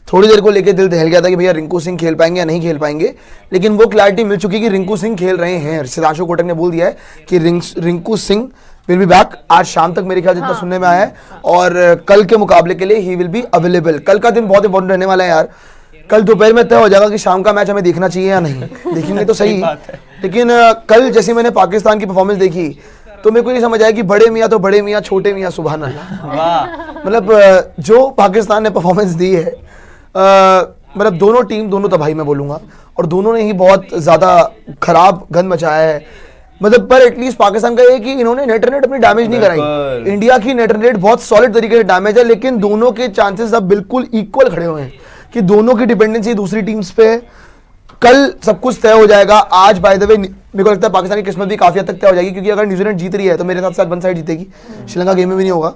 थोड़ी देर को लेके दिल दहल गया था कि भैया रिंकू सिंह खेल पाएंगे या नहीं खेल पाएंगे, लेकिन वो क्लैरिटी मिल चुकी है कि रिंकू सिंह खेल रहे हैं। सिद्धांशु कोटक ने बोल दिया है कि Rinku Singh will be back आज शाम तक, मेरे ख्याल जितना सुनने में आया है, और कल के मुकाबले के लिए ही विल बी अवेलेबल। कल का दिन बहुत इंपॉर्टेंट रहने वाला है यार। कल दोपहर में तय हो जाएगा कि शाम का मैच हमें देखना चाहिए या नहीं। देखेंगे तो सही, लेकिन कल जैसे मैंने पाकिस्तान की परफॉर्मेंस देखी तो मेरे को नहीं समझ आया कि बड़े मियाँ तो बड़े मियाँ, छोटे मियाँ सुभान अल्लाह। मतलब जो पाकिस्तान ने परफॉर्मेंस दी है, मतलब दोनों टीम, दोनों तबाही मैं बोलूँगा, और दोनों ने ही बहुत ज़्यादा खराब गंद मचाया है। मतलब पर एटलीस्ट पाकिस्तान का ये कि इन्होंने नेट रेट अपनी डैमेज नहीं कराई। इंडिया की नेट रेट बहुत सॉलिड तरीके से डैमेज है, लेकिन दोनों के चांसेस अब बिल्कुल इक्वल खड़े हुए हैं कि दोनों की डिपेंडेंसी दूसरी टीम्स पे है। कल सब कुछ तय हो जाएगा। आज बाय द वे मेरे को लगता है पाकिस्तान की किस्मत भी काफी हद तक तय हो जाएगी, क्योंकि अगर न्यूजीलैंड जीत रही है तो मेरे हिसाब से वन साइड जीतेगी, श्रीलंका गेम में भी नहीं होगा।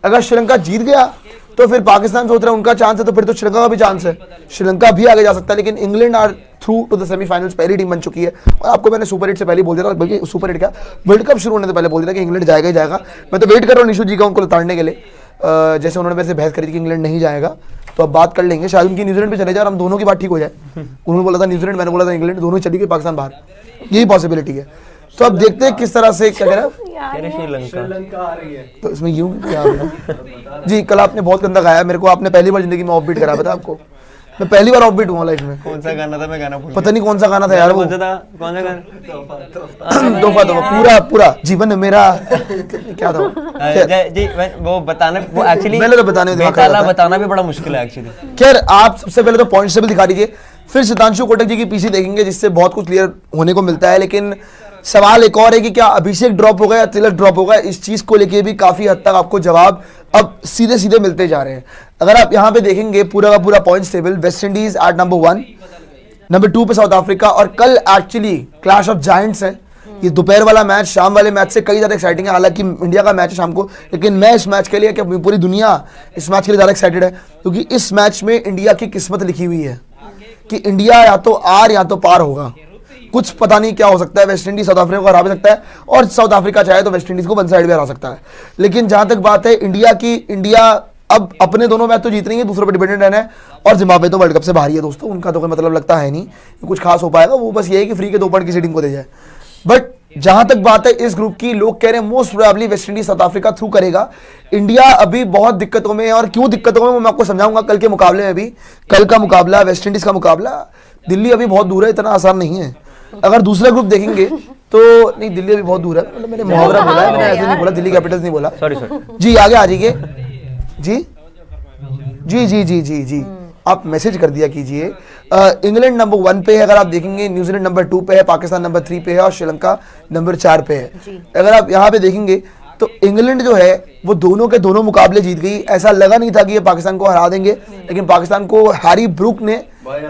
अगर श्रीलंका जीत गया तो फिर पाकिस्तान सोच रहा है उनका चांस है, तो फिर तो श्रीलंका का भी चांस है, श्रीलंका भी आगे जा सकता है। लेकिन England are through to the semifinals, पहली टीम बन चुकी है। और आपको मैंने सुपर 8 से पहले बोल दिया था, बल्कि सुपर 8 क्या, वर्ल्ड कप शुरू होने से पहले बोल दिया था कि इंग्लैंड जाएगा ही जाएगा। मैं तो वेट कर रहा हूँ निशु जी का उनको उतारने के लिए। जैसे उन्होंने वैसे बहस करी थी कि इंग्लैंड नहीं जाएगा, तो अब बात कर लेंगे, शायद उनकी न्यूजीलैंड पे चले जाए और हम दोनों की बात ठीक हो जाए। उन्होंने बोला था न्यूजीलैंड, मैंने बोला था इंग्लैंड, दोनों चली गई पाकिस्तान बाहर, यही पॉसिबिलिटी है। तो अब देखते हैं किस तरह से, क्या कह रहा है, श्रीलंका आ रही है, तो इसमें यूं क्या जी। कल आपने बहुत गंदा गाया मेरे को, आपने पहली बार जिंदगी में ऑफ बीट करा था आपको। मैं पहली बार ऑफ बीट हुआ लाइफ में। कौन सा गाना था, मैं गाना भूल गया, पता नहीं कौन सा गाना था यार वो, कौन सा गाना, तोहफा तोहफा, पूरा जीवन मेरा क्या था जी वो बताना, वो एक्चुअली पहले तो बताना भी बड़ा मुश्किल है एक्चुअली। खैर आप सबसे पहले तो पॉइंट टेबल दिखा दीजिए, फिर सिद्धांशु कोटक जी की पीसी देखेंगे, जिससे बहुत कुछ क्लियर होने को मिलता है। लेकिन सवाल एक और है कि क्या अभिषेक ड्रॉप होगा या तिलक ड्रॉप होगा, इस चीज को लेके भी काफी हद तक आपको जवाब अब सीधे सीधे मिलते जा रहे हैं। अगर आप यहाँ पे देखेंगे पूरा का पूरा points table, West Indies at number 1, number 2 पे साउथ अफ्रीका, और कल एक्चुअली क्लैश ऑफ जायंट्स है। ये दोपहर वाला मैच शाम वाले मैच से कई ज्यादा एक्साइटिंग है। हालांकि इंडिया का मैच है शाम को, लेकिन मैं इस मैच के लिए, क्या पूरी दुनिया इस मैच के लिए ज्यादा एक्साइटेड है, क्योंकि इस मैच में इंडिया की किस्मत लिखी हुई है कि इंडिया या तो आर या तो पार होगा। कुछ पता नहीं क्या हो सकता है, वेस्ट इंडीज साउथ अफ्रीका को हरा भी सकता है, और साउथ अफ्रीका चाहे तो वेस्ट इंडीज को वन साइड भी हरा सकता है। लेकिन जहां तक बात है इंडिया की, इंडिया अब अपने दोनों मैच तो जीत रही है, दूसरों पर डिपेंडेंट रहना है, और जिम्बाब्वे तो वर्ल्ड कप से बाहर ही है दोस्तों, उनका तो कोई मतलब लगता है नहीं कि कुछ खास हो पाएगा। वो बस ये है कि फ्री के 2 पॉइंट की सीटिंग को दे जाए। बट जहां तक बात है इस ग्रुप की, लोग कह रहे हैं most probably West Indies south Africa through करेगा। इंडिया अभी बहुत दिक्कतों में है, और क्यों दिक्कतों में वो मैं आपको समझाऊंगा कल के मुकाबले में भी। कल का मुकाबला, वेस्ट इंडीज का मुकाबला, दिल्ली अभी बहुत दूर है, इतना आसान नहीं है। अगर दूसरा ग्रुप देखेंगे तो नहीं, दिल्ली अभी बहुत दूर है, मतलब मैंने मुहावरा बोला है, मैंने ऐसे नहीं बोला, दिल्ली कैपिटल्स नहीं बोला, सॉरी जी। आगे आ जाइए जी जी जी जी जी जी, आप मैसेज कर दिया कीजिए। इंग्लैंड नंबर 1 पे है, अगर आप देखेंगे न्यूजीलैंड नंबर 2 पे है, पाकिस्तान नंबर 3 पे है, और श्रीलंका नंबर 4 पे है। अगर आप यहाँ पे देखेंगे तो इंग्लैंड जो है वो दोनों के दोनों मुकाबले जीत गई। ऐसा लगा नहीं था कि ये पाकिस्तान को हरा देंगे, लेकिन पाकिस्तान को हैरी ब्रूक ने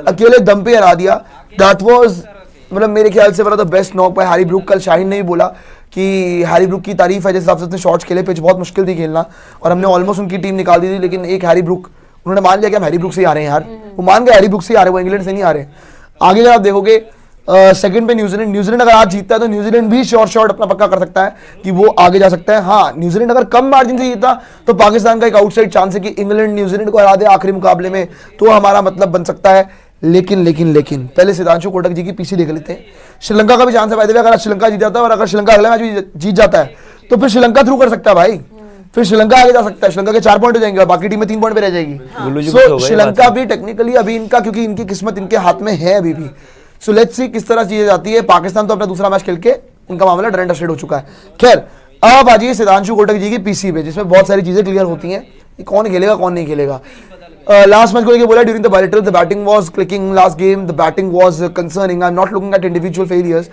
अकेले दम पे हरा दिया। दैट वाज, मतलब मेरे ख्याल से the best knock bye Harry Brook. कल शाहीन ने भी बोला कि हैरी ब्रूक की तारीफ है, जिस हिसाब से उसने शॉट्स खेले, पिच बहुत मुश्किल थी खेलना, और हमने ऑलमोस्ट उनकी टीम निकाल दी थी, लेकिन एक हैरी ब्रूक, उन्होंने मान लिया कि हम हैरी ब्रूक से ही आ रहे हैं यार, वो मान गए हैरी ब्रूक से ही आ रहे हैं, वो इंग्लैंड से नहीं आ रहे। आगे अगर आप देखोगे सेकंड पे न्यूजीलैंड अगर आज जीतता है तो न्यूजीलैंड भी शॉर्ट अपना पक्का कर सकता है कि वो आगे जा सकता है। हाँ, न्यूजीलैंड अगर कम मार्जिन से जीता तो पाकिस्तान का एक आउटसाइड चांस है कि इंग्लैंड न्यूजीलैंड को हरा दे आखिरी मुकाबले में, तो हमारा मतलब बन सकता है। लेकिन पहले सिद्धांशु कोटक जी की पीसी देख लेते हैं। श्रीलंका का भी चांस है, अगर श्रीलंका जीत जाता है, और अगर श्रीलंका अगला मैच भी जीत जाता है तो फिर श्रीलंका थ्रू कर सकता है भाई, फिर श्रीलंका आगे जा सकता है। श्रीलंका के 4 पॉइंट हो जाएंगे और बाकी टीमें 3 पॉइंट पे रह जाएगी। सो श्रीलंका भी टेक्निकली अभी इनका, क्योंकि इनकी किस्मत इनके हाथ में है अभी भी। सो लेट्स सी किस तरह चीजें जाती है। पाकिस्तान तो अपना दूसरा मैच खेल के उनका मामला डन एंड डस्टेड हो चुका है। खैर अब आ जाइए सिद्धांशु कोटक जी की पीसी पे, जिसमें बहुत सारी चीजें क्लियर होती हैं, कौन खेलेगा कौन नहीं खेलेगा। लास्ट मैच को लेके बोला, during the bilateral the batting was clicking, last game the batting was concerning, I am not looking at individual failures,